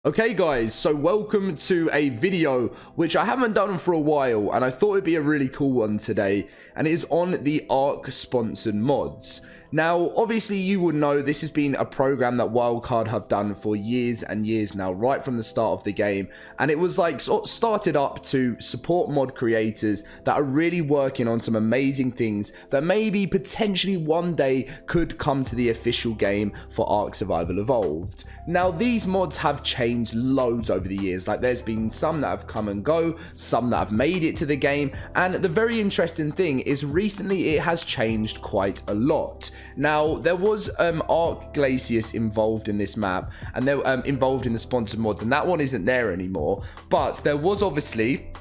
Okay guys, so welcome to a video which I haven't done for a while and I thought it'd be a really cool one today, and it is on the ARK sponsored mods. Now obviously you would know this has been a program that Wildcard have done for years and years now, right from the start of the game, and it was like sort of started up to support mod creators that are really working on some amazing things that maybe potentially one day could come to the official game for ARK Survival Evolved. Now these mods have changed loads over the years, like there's been some that have come and go, some that have made it to the game, and the very interesting thing is recently it has changed quite a lot. Now there was ARK Glacius involved in this map, and they're involved in the sponsored mods, and that one isn't there anymore, but there was obviously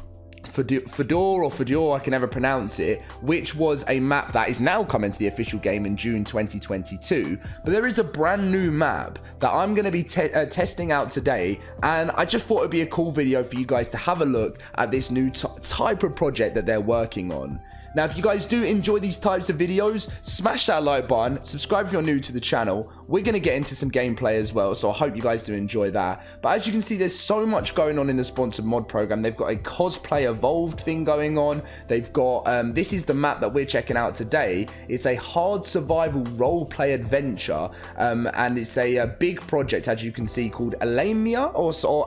Fedor, I can never pronounce it, which was a map that is now coming to the official game in June 2022. But there is a brand new map that I'm going to be testing out today, and I just thought it'd be a cool video for you guys to have a look at this new type of project that they're working on. Now, if you guys do enjoy these types of videos, smash that like button, subscribe if you're new to the channel. We're going to get into some gameplay as well, so I hope you guys do enjoy that. But as you can see, there's so much going on in the sponsored mod program. They've got a cosplay evolved thing going on. They've got, this is the map that we're checking out today. It's a hard survival role-play adventure, and it's a big project, as you can see, called Alamia,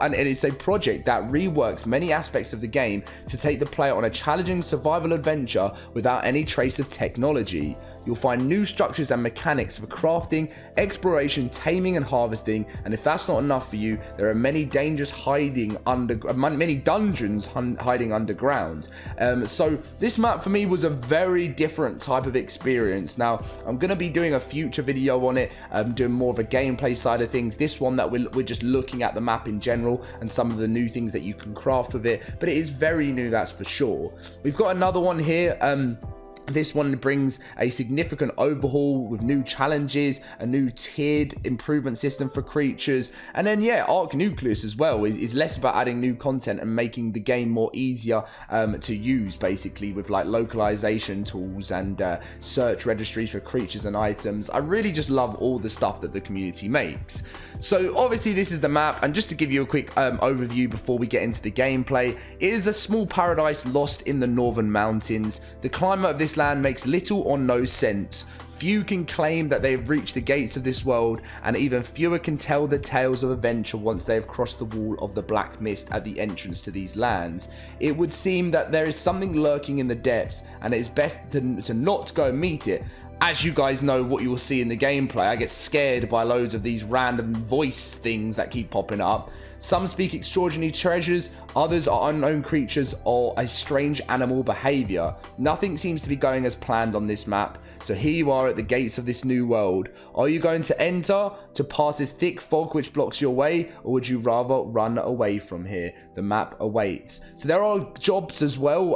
and it is a project that reworks many aspects of the game to take the player on a challenging survival adventure without any trace of technology. You'll find new structures and mechanics for crafting, exploration, taming and harvesting, and if that's not enough for you, there are many dungeons hiding underground. So this map for me was a very different type of experience. Now I'm going to be doing a future video on it, doing more of a gameplay side of things. This one that we're just looking at the map in general and some of the new things that you can craft with it, but it is very new, that's for sure. We've got another one here. This one brings a significant overhaul with new challenges, a new tiered improvement system for creatures, and then yeah, ARK Nucleus as well is less about adding new content and making the game more easier to use, basically, with like localization tools and search registries for creatures and items. I really just love all the stuff that the community makes. So obviously this is the map, and just to give you a quick overview before we get into the gameplay, it is a small paradise lost in the northern mountains. The climate of this land makes little or no sense. Few can claim that they have reached the gates of this world, and even fewer can tell the tales of adventure once they have crossed the wall of the black mist at the entrance to these lands. It would seem that there is something lurking in the depths, and it is best to not go and meet it. As you guys know what you will see in the gameplay, I get scared by loads of these random voice things that keep popping up. Some speak extraordinary treasures, others are unknown creatures or a strange animal behavior. Nothing seems to be going as planned on this map, so here you are at the gates of this new world. Are you going to enter to pass this thick fog which blocks your way, or would you rather run away from here? The map awaits. So there are jobs as well.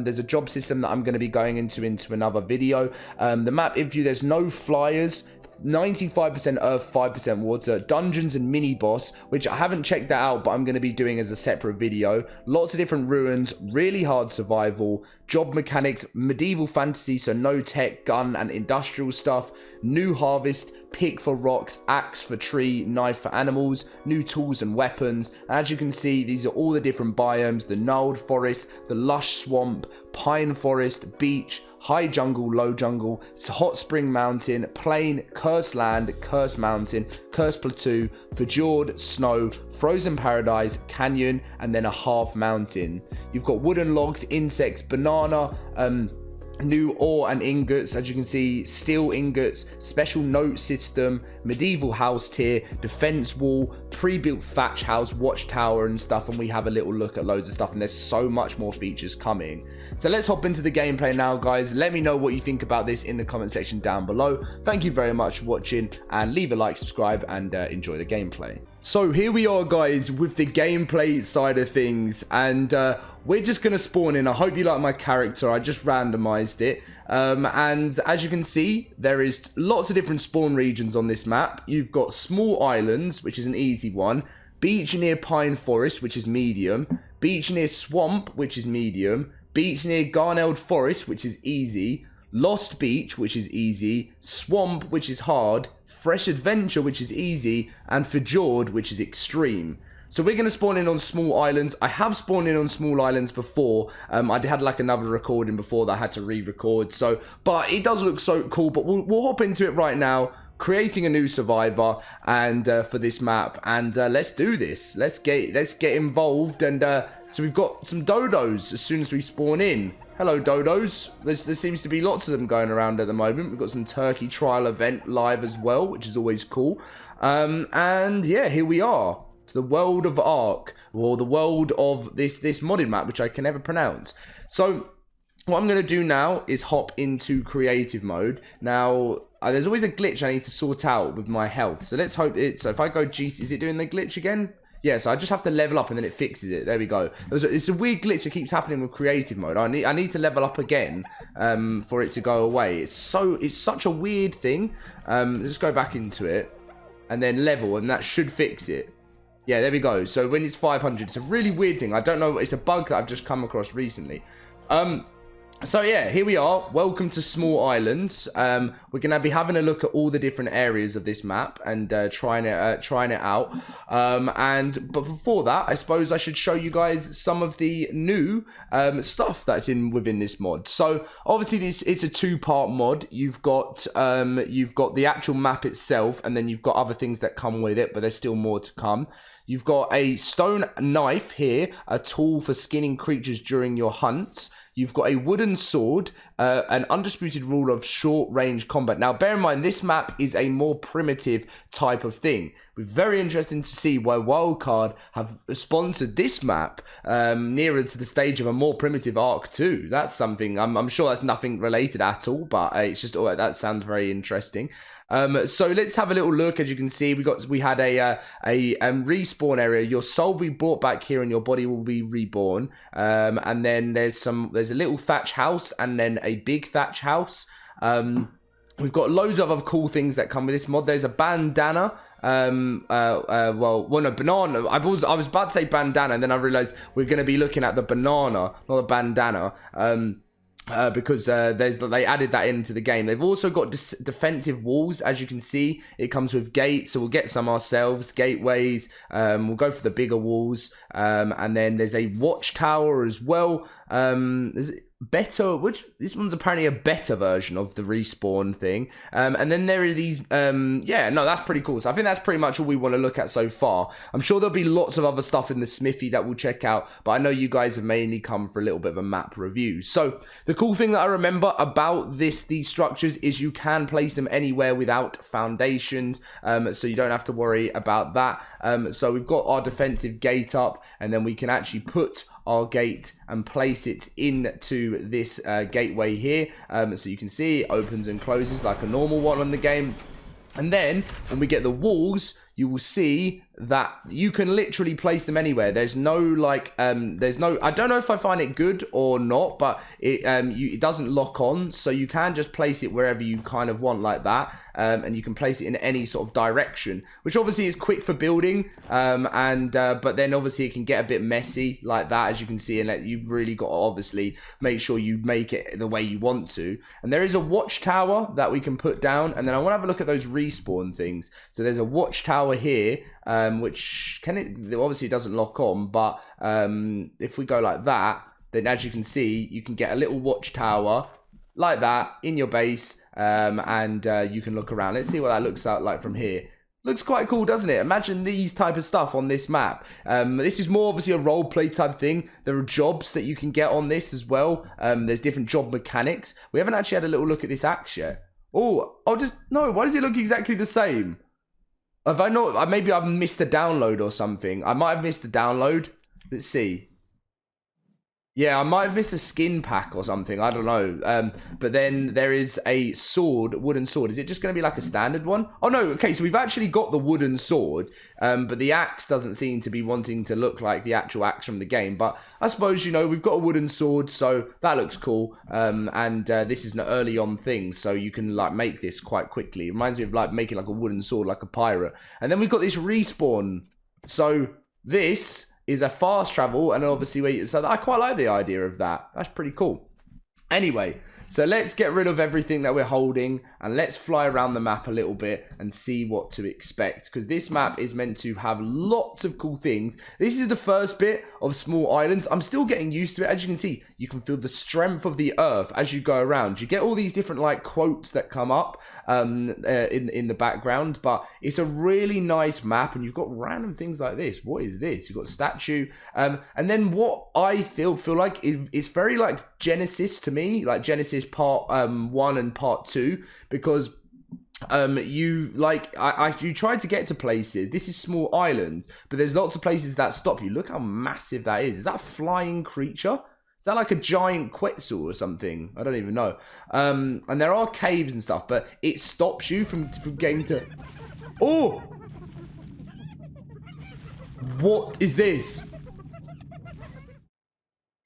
There's a job system that I'm going to be going into another video. The map info, there's no flyers. 95% earth, 5% water, dungeons and mini boss, which I haven't checked that out, but I'm going to be doing as a separate video. Lots of different ruins, really hard survival, job mechanics, medieval fantasy, so no tech, gun and industrial stuff, new harvest, pick for rocks, axe for tree, knife for animals, new tools and weapons. And as you can see, these are all the different biomes: the gnarled forest, the lush swamp, pine forest, beach, high jungle, low jungle, hot spring mountain, plain, cursed land, cursed mountain, cursed plateau, fjord, snow, frozen paradise, canyon, and then a half mountain. You've got wooden logs, insects, banana, new ore and ingots, as you can see, steel ingots, special note system, medieval house tier, defense wall, pre-built thatch house, watchtower and stuff, and we have a little look at loads of stuff, and there's so much more features coming. So let's hop into the gameplay now, guys. Let me know what you think about this in the comment section down below. Thank you very much for watching, and leave a like, subscribe, and enjoy the gameplay. So here we are, guys, with the gameplay side of things, and we're just going to spawn in. I hope you like my character. I just randomized it. And as you can see, there is lots of different spawn regions on this map. You've got small islands, which is an easy one. Beach near pine forest, which is medium. Beach near swamp, which is medium. Beach near garnelled forest, which is easy. Lost beach, which is easy. Swamp, which is hard. Fresh Adventure, which is easy, and Fjord, which is extreme. So we're going to spawn in on small islands. I have spawned in on small islands before. I had like another recording before that I had to re-record. So, but it does look so cool. But we'll hop into it right now. Creating a new survivor and for this map, and let's do this. Let's get involved. And so we've got some dodos as soon as we spawn in. Hello, dodos. There seems to be lots of them going around at the moment. We've got some turkey trial event live as well, which is always cool. And yeah, here we are. To the world of ARK, or the world of this modded map, which I can never pronounce. So what I'm going to do now is hop into creative mode. Now there's always a glitch I need to sort out with my health, so let's hope it. So if I go G, is it doing the glitch again? Yeah, so I just have to level up and then it fixes it. There we go. It's a weird glitch that keeps happening with creative mode. I need to level up again for it to go away. It's such a weird thing. Let's go back into it and then level, and that should fix it. Yeah, there we go. So when it's 500, it's a really weird thing. I don't know. It's a bug that I've just come across recently. So yeah, here we are. Welcome to Small Islands. We're gonna be having a look at all the different areas of this map and trying it out. But before that, I suppose I should show you guys some of the new stuff that's within this mod. So obviously, it's a two-part mod. You've got the actual map itself, and then you've got other things that come with it, but there's still more to come. You've got a stone knife here, a tool for skinning creatures during your hunts. You've got a wooden sword, an undisputed rule of short-range combat. Now, bear in mind, this map is a more primitive type of thing. We're very interested to see why Wildcard have sponsored this map nearer to the stage of a more primitive ARK 2. That's something, I'm sure that's nothing related at all, but it's just, that sounds very interesting. So let's have a little look. As you can see, we had a respawn area. Your soul will be brought back here, and your body will be reborn. And then there's a little thatch house, and then a big thatch house. We've got loads of other cool things that come with this mod. There's a bandana. Banana. I was about to say bandana, and then I realized we're going to be looking at the banana, not the bandana. Because they added that into the game. They've also got defensive walls, as you can see. It comes with gates, so we'll get some ourselves. Gateways. We'll go for the bigger walls. And then there's a watchtower as well. There's better, this one's apparently a better version of the respawn thing. And then there are these, that's pretty cool. So I think that's pretty much all we want to look at so far. I'm sure there'll be lots of other stuff in the smithy that we'll check out, but I know you guys have mainly come for a little bit of a map review. So the cool thing that I remember about these structures is you can place them anywhere without foundations, so you don't have to worry about that. So we've got our defensive gate up, and then we can actually put our gate and place it into this gateway here, so you can see it opens and closes like a normal one on the game. And then when we get the walls, you will see that you can literally place them anywhere. There's no like, I don't know if I find it good or not, but it doesn't lock on, so you can just place it wherever you kind of want like that, and you can place it in any sort of direction, which obviously is quick for building, but then obviously it can get a bit messy like that, as you can see, and you've really got to obviously make sure you make it the way you want to. And there is a watchtower that we can put down, and then I want to have a look at those respawn things. So there's a watchtower here, which obviously doesn't lock on, but if we go like that, then as you can see, you can get a little watchtower like that in your base, and you can look around. Let's see what that looks like from here. Looks quite cool, doesn't it? Imagine these type of stuff on this map. This is more obviously a roleplay type thing. There are jobs that you can get on this as well. There's different job mechanics. We haven't actually had a little look at this axe yet. Oh, no, why does it look exactly the same? Have I not? Maybe I've missed a download or something. I might have missed a download. Let's see. Yeah, I might have missed a skin pack or something. I don't know. But then there is a sword, wooden sword. Is it just going to be like a standard one? Oh, no. Okay, so we've actually got the wooden sword. But the axe doesn't seem to be wanting to look like the actual axe from the game. But I suppose, we've got a wooden sword, so that looks cool. This is an early on thing, so you can like make this quite quickly. It reminds me of like making like a wooden sword, like a pirate. And then we've got this respawn. So this is a fast travel, and obviously so I quite like the idea of that. That's pretty cool. Anyway, so let's get rid of everything that we're holding, and let's fly around the map a little bit and see what to expect, because this map is meant to have lots of cool things. This is the first bit of small islands. I'm still getting used to it. As you can see, you can feel the strength of the earth as you go around. You get all these different like quotes that come up in the background, but it's a really nice map, and you've got random things like this. What is this? You've got a statue, and then what I feel like is very like Genesis to me, like Genesis part 1 and part 2, because you tried to get to places. This is small islands, but there's lots of places that stop you. Look how massive that is. Is that a flying creature? Is that like a giant Quetzal or something? I don't even know. And there are caves and stuff, but it stops you from getting to... Oh! What is this?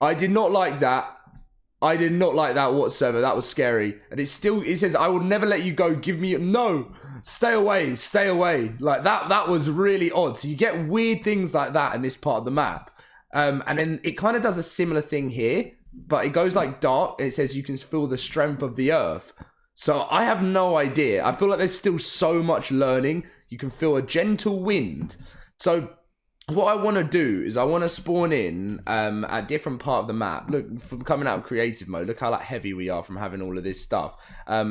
I did not like that. I did not like that whatsoever. That was scary. And it says, I will never let you go. Give me... No! Stay away. Stay away. Like, that was really odd. So you get weird things like that in this part of the map. And then it kind of does a similar thing here, but it goes like dark, and it says you can feel the strength of the earth. So I have no idea. I feel like there's still so much learning. You can feel a gentle wind. So what I want to do is I want to spawn in at a different part of the map. Look, from coming out of creative mode, look how like heavy we are from having all of this stuff.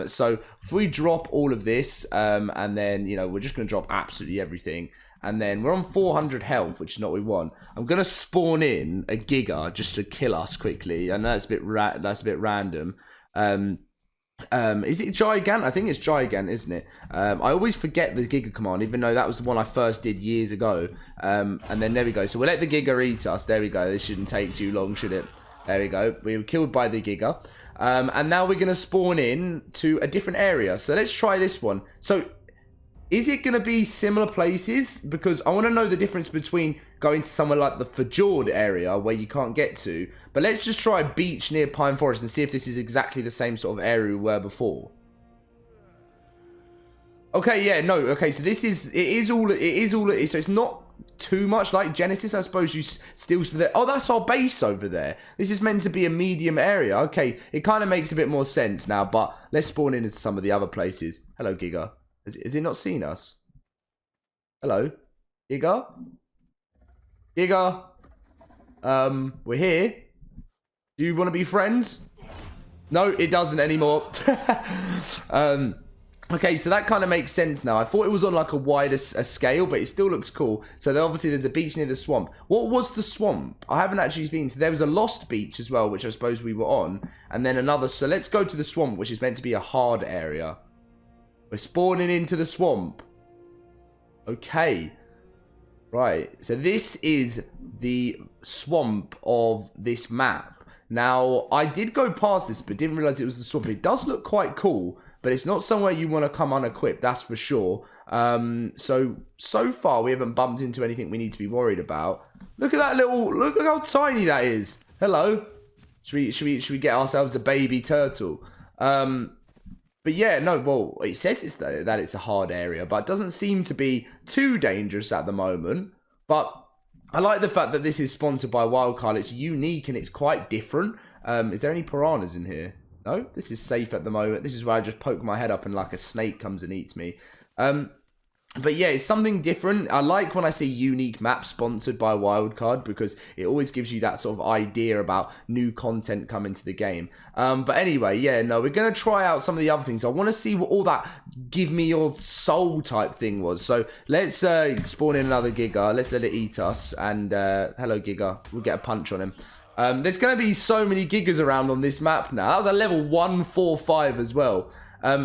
So if we drop all of this, and then, you know, we're just going to drop absolutely everything. And then we're on 400 health, which is not what we want. I'm going to spawn in a Giga just to kill us quickly. I know that's a bit random. Is it Gigant? I think it's Gigant, isn't it? I always forget the Giga command, even though that was the one I first did years ago. And then there we go. So we'll let the Giga eat us. There we go. This shouldn't take too long, should it? There we go. We were killed by the Giga. And now we're going to spawn in to a different area. So let's try this one. So... is it going to be similar places? Because I want to know the difference between going to somewhere like the Fjord area where you can't get to. But let's just try a beach near Pine Forest and see if this is exactly the same sort of area we were before. Okay, yeah, no. Okay, so this is, it is all it is. So it's not too much like Genesis. I suppose you still... Oh, that's our base over there. This is meant to be a medium area. Okay, it kind of makes a bit more sense now. But let's spawn into some of the other places. Hello, Giga. Has it not seen us? Hello? Giga? Giga? We're here. Do you want to be friends? No, it doesn't anymore. Okay, so that kind of makes sense now. I thought it was on like a wider scale, but it still looks cool. So obviously there's a beach near the swamp. What was the swamp? I haven't actually been. So there was a lost beach as well, which I suppose we were on. And then another. So let's go to the swamp, which is meant to be a hard area. We're spawning into the swamp. Okay. Right. So this is the swamp of this map. Now, I did go past this, but didn't realize it was the swamp. It does look quite cool, but it's not somewhere you want to come unequipped, that's for sure. So far, we haven't bumped into anything we need to be worried about. Look at that little... Look how tiny that is. Hello. Should we get ourselves a baby turtle? But yeah, no, well, it says that it's a hard area, but it doesn't seem to be too dangerous at the moment. But I like the fact that this is sponsored by Wildcard. It's unique and it's quite different. Is there any piranhas in here? No, this is safe at the moment. This is where I just poke my head up and like a snake comes and eats me. But yeah, it's something different. I like when I see unique maps sponsored by Wildcard, because it always gives you that sort of idea about new content coming to the game. But anyway, yeah, no, we're going to try out some of the other things. I want to see what all that give me your soul type thing was. So let's spawn in another Giga. Let's let it eat us. And hello, Giga. We'll get a punch on him. There's going to be so many Gigas around on this map now. That was a level 145 as well.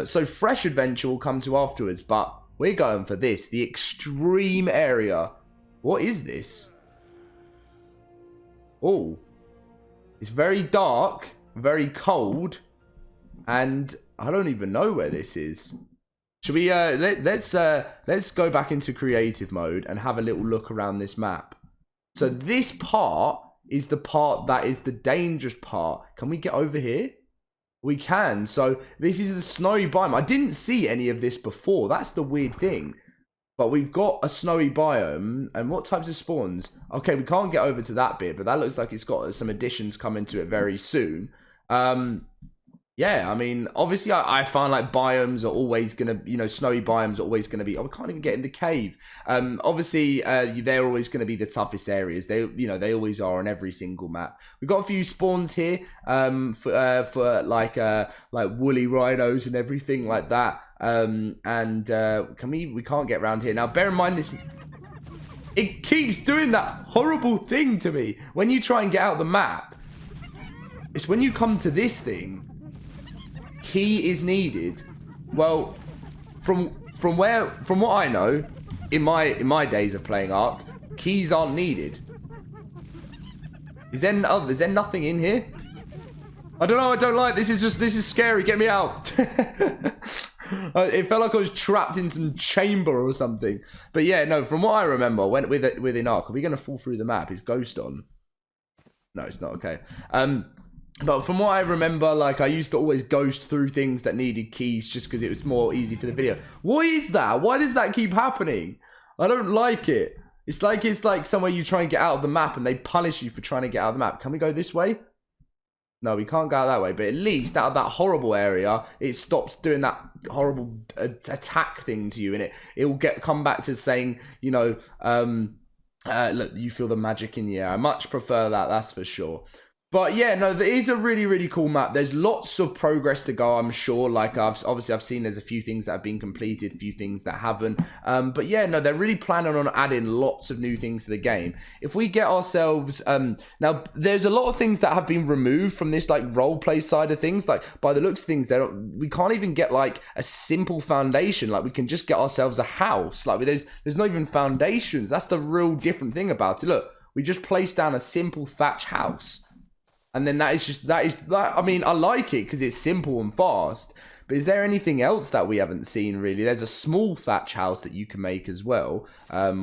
So Fresh Adventure will come to afterwards, but... we're going for this, the extreme area. What is this? Oh, it's very dark, very cold, and I don't even know where this is. Should we? Let's go back into creative mode and have a little look around this map. So this part is the part that is the dangerous part. Can we get over here? We can. So this is the snowy biome. I didn't see any of this before. That's the weird thing. But we've got a snowy biome. And what types of spawns? Okay, we can't get over to that bit, but that looks like it's got some additions coming to it very soon. yeah, I mean, obviously, I find like biomes are always gonna, snowy biomes are always gonna be. Oh, we can't even get in the cave. Obviously, they're always gonna be the toughest areas. They always are on every single map. We've got a few spawns here, for like woolly rhinos and everything like that. We can't get around here now. Bear in mind this. It keeps doing that horrible thing to me when you try and get out the map. It's when you come to this thing. Key is needed. Well, from what I know, in my days of playing ARK, keys aren't needed. Is there nothing in here? I don't know. I don't like this. This is scary. Get me out. It felt like I was trapped in some chamber or something. But yeah, no. From what I remember, within ARK, are we gonna fall through the map? Is Ghost on? No, it's not. Okay. But from what I remember, like, I used to always ghost through things that needed keys just because it was more easy for the video. What is that? Why does that keep happening? I don't like it. It's like somewhere you try and get out of the map and they punish you for trying to get out of the map. Can we go this way? No, we can't go out that way. But at least out of that horrible area, it stops doing that horrible attack thing to you. And it will come back to saying, look, you feel the magic in the air. I much prefer that, that's for sure. But yeah, no, there is a really, really cool map. There's lots of progress to go, I'm sure. Like, I've seen there's a few things that have been completed, a few things that haven't. But yeah, no, they're really planning on adding lots of new things to the game. If we get ourselves... now, there's a lot of things that have been removed from this, like, roleplay side of things. Like, by the looks of things, we can't even get, like, a simple foundation. Like, we can just get ourselves a house. Like, there's not even foundations. That's the real different thing about it. Look, we just placed down a simple thatch house. And then that is I mean, I like it because it's simple and fast. But is there anything else that we haven't seen, really? There's a small thatch house that you can make as well,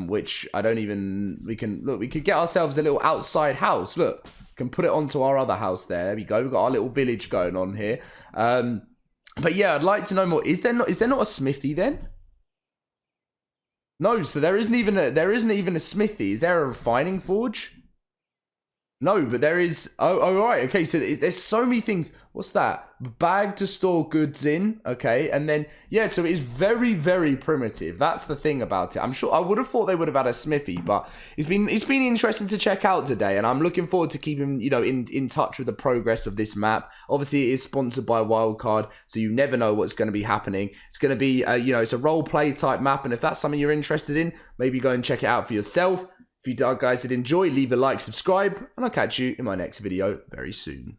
which I don't even... We could get ourselves a little outside house. Look, we can put it onto our other house there. There we go. We've got our little village going on here. But yeah, I'd like to know more. Is there not a smithy then? No, so there isn't even a smithy. Is there a refining forge? No, but there is... Oh, right. Okay, so there's so many things. What's that? Bag to store goods in. Okay, and then... Yeah, so it is very, very primitive. That's the thing about it. I'm sure... I would have thought they would have had a smithy, but it's been interesting to check out today, and I'm looking forward to keeping, in touch with the progress of this map. Obviously, it is sponsored by Wildcard, so you never know what's going to be happening. It's going to be, it's a role-play type map, and if that's something you're interested in, maybe go and check it out for yourself. If you guys did enjoy, leave a like, subscribe, and I'll catch you in my next video very soon.